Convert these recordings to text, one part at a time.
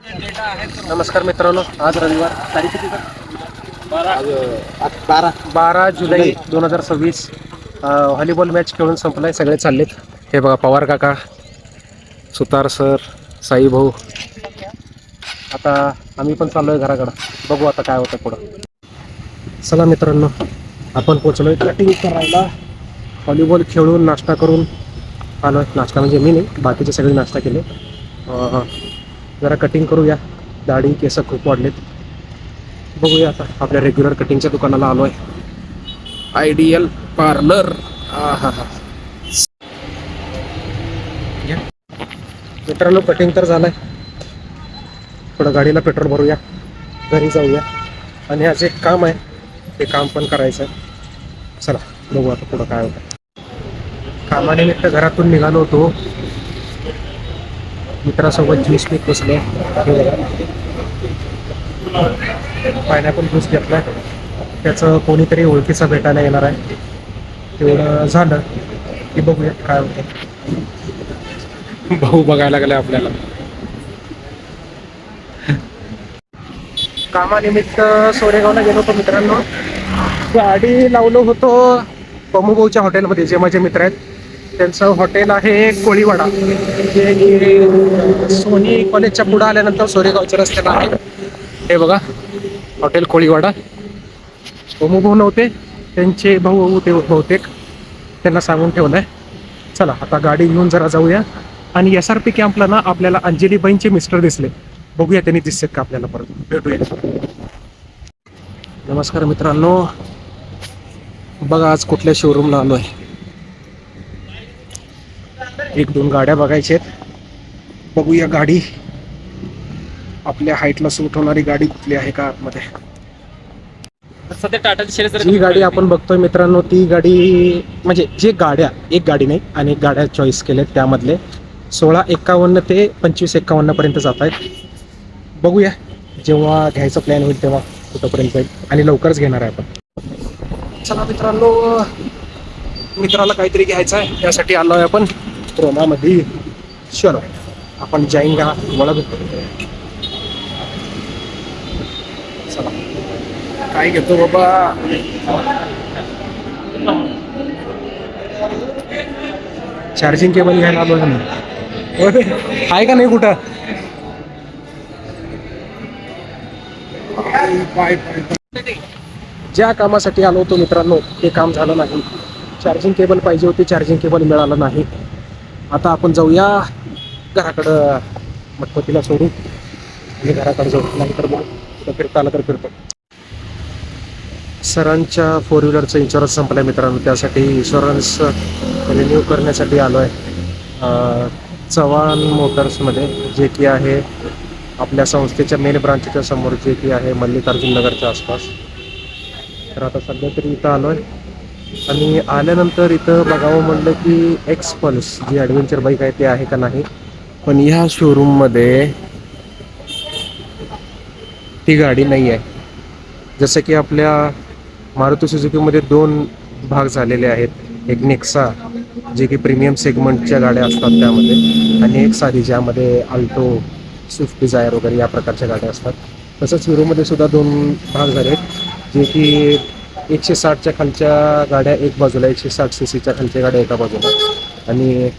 नमस्कार मित्रांनो, आज रविवार तारीख किती? बारा 12 जुलै 2026. व्हॉलीबॉल मॅच खेळून संपलाय. सगळे चाललेत. हे बघा, पवार काका, सुतार सर, साई भाऊ. आता आम्ही पण चाललोय घराकडं. बघू आता काय होतं पुढं. चला मित्रांनो, आपण पोचलोय कटिंग करायला. व्हॉलीबॉल खेळून नाश्ता करून आलोय. नाश्ता म्हणजे मी नाही, बाकीचे सगळे नाश्ता केले. जरा कटिंग करूया. दाढी केस खूप वाढलेत. बघूया आता. आपल्या रेग्युलर कटिंगच्या दुकानाला आलो आहे, आयडियल पार्लर. हा मित्रांनो, कटिंग तर झालंय. थोडं गाडीला पेट्रोल भरूया, घरी जाऊया. आणि आज एक काम आहे, ते काम पण करायचं आहे. चला बघू आता पुढं काय होतं. कामानिमित्त घरातून निघालो होतो. मित्रासोबत ज्यूस पीत बसले. पायनॅपल ज्यूस घेतलाय. त्याचं कोणीतरी ओळखीचा भेटायला येणार आहे. तेवढं झालं की बघूया काय होतं. भाऊ बघायला गेलाय आपल्याला. कामानिमित्त सोरेगावला गेलो होतो मित्रांनो. गाडी लावलो होतो पमूभाऊच्या हॉटेलमध्ये, जे माझे मित्र आहेत. त्यांचं हॉटेल आहे कोळीवाडा, जे की सोनी कॉलेजच्या पुढं आल्यानंतर सोरेगावच्या रस्त्याला आहे. हे बघा, हॉटेल कोळीवाडा. पमूभाऊ नव्हते, त्यांचे भाऊ ते बहुतेक, त्यांना सांगून ठेवलंय. चला आता गाडी घेऊन जरा जाऊया. आणि SRP कॅम्पला ना आपल्याला अंजलीबाईंचे मिस्टर दिसले. बघूया त्यांनी दिसतात का आपल्याला. परत भेटूया. नमस्कार मित्रांनो, बघा आज कुठल्या शोरूमला आलो आहे. 1-2 गाड्या बघायच्या आहेत. बघूया गाडी आपल्या हाईटला सूट होणारी गाडी कुठली आहे का आतमध्ये. सध्या टाटाची शर्यत जी गाडी आपण बघतोय मित्रांनो, ती गाडी म्हणजे जे गाड्या, एक गाडी नाही अनेक गाड्या चॉईस केल्यात. त्यामधले 1651 ते 2551 पर्यंत जात आहेत. बघूया, जेव्हा घ्यायचा प्लॅन होईल तेव्हा कुठंपर्यंत जाईल. आणि लवकरच घेणार आहे आपण. चला मित्रांनो, मित्राला काहीतरी घ्यायचं आहे, त्यासाठी आलो आहे आपण क्रोमामध्ये. चलो आपण जाईंगा मला. चला काय घेतो बाबा. चार्जिंग केबल घ्यायला आलो आहे का नाही कुठं. ज्या कामासाठी आलो होतो मित्रांनो, ते काम झालं नाही. चार्जिंग केबल पाहिजे होती, चार्जिंग केबल मिळालं नाही. आता आपण जाऊया घराकडं, मटपतीला सोडू आणि घराकडे जाऊ. नाही तर मग कुठं फिरता आलं तर फिरतो. सरांच्या 4 व्हीलरचं इन्शुरन्स संपलाय मित्रांनो, त्यासाठी इन्शुरन्स रिन्यू करण्यासाठी आलो आहे चव्हाण मोटर्समध्ये, जे की आहे आपल्या संस्थेच्या मेन ब्रांचच्या समोर, जे की आहे मल्लिकार्जुन नगरच्या आसपास. तर आता सध्या तरी इथं आलो आहे. आणि आल्यानंतर इथं बघावं म्हणलं की एक्सपल्स जी ॲडव्हेंचर बाईक आहे ते आहे का नाही. पण ह्या शोरूममध्ये ती गाडी नाही आहे. जसं की आपल्या मारुती सुझुकीमध्ये 2 भाग झालेले आहेत. एक नेक्सा, जे की प्रीमियम सेगमेंटच्या गाड्या असतात त्यामध्ये, आणि एक साधी ज्यामध्ये अल्टो, स्विफ्ट डिझायर वगैरे या प्रकारच्या गाड्या असतात. तसंच हिरोमध्ये सुद्धा 2 भाग झाले आहेत, जे की 160च्या खालच्या गाड्या एक बाजूला, 160 CCच्या खालच्या गाड्या एका बाजूला, आणि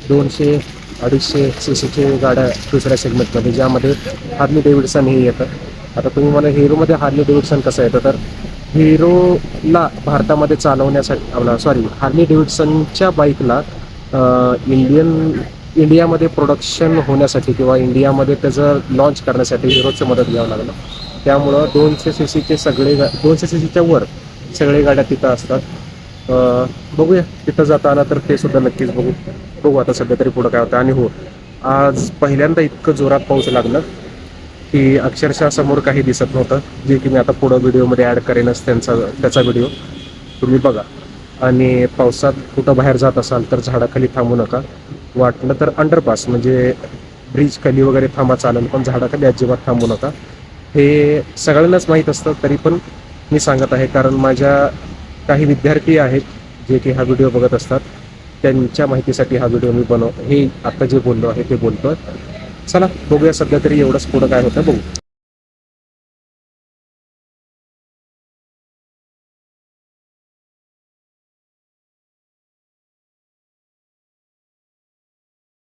200-250 CCचे गाड्या दुसऱ्या सेगमेंटमध्ये, ज्यामध्ये हार्ली डेव्हिडसन हे येतं. आता तुम्ही मला हिरोमध्ये हार्ली डेव्हिडसन कसं येतं, तर हिरोला भारतामध्ये चालवण्यासाठी हार्ली डेव्हिडसनच्या बाईकला इंडियामध्ये प्रोडक्शन होण्यासाठी किंवा इंडियामध्ये त्याचं लॉन्च करण्यासाठी हिरोचं मदत घ्यावं लागलं. त्यामुळं 200 CCचे 200 CCच्या वर सगळे गाड्या तिथं असतात. बघूया तिथं जाताना तर ते सुद्धा नक्कीच बघू आता सध्या तरी पुढं काय होतं. आणि हो, आज पहिल्यांदा इतकं जोरात पाऊस लागलं की अक्षरशः समोर काही दिसत नव्हतं, जे की मी आता पुढं व्हिडिओमध्ये ॲड करेनच त्याचा व्हिडिओ, तुम्ही बघा. आणि पावसात कुठं बाहेर जात असाल तर झाडाखाली थांबू नका. वाटलं तर अंडरपास म्हणजे ब्रिज खाली वगैरे थांबा चालेल, पण झाडाखाली अजिबात थांबू नका. हे सगळ्यांनाच माहीत असतं, तरी पण मी सांगत आहे, कारण माझ्या काही विद्यार्थी आहेत जे की हा व्हिडिओ बघत असतात. त्यांच्या माहितीसाठी हा व्हिडिओ मी हे आता जे बोललो आहे ते बोलतो. चला बघूया, सध्या तरी एवढंच, पुढं काय होतं बघू.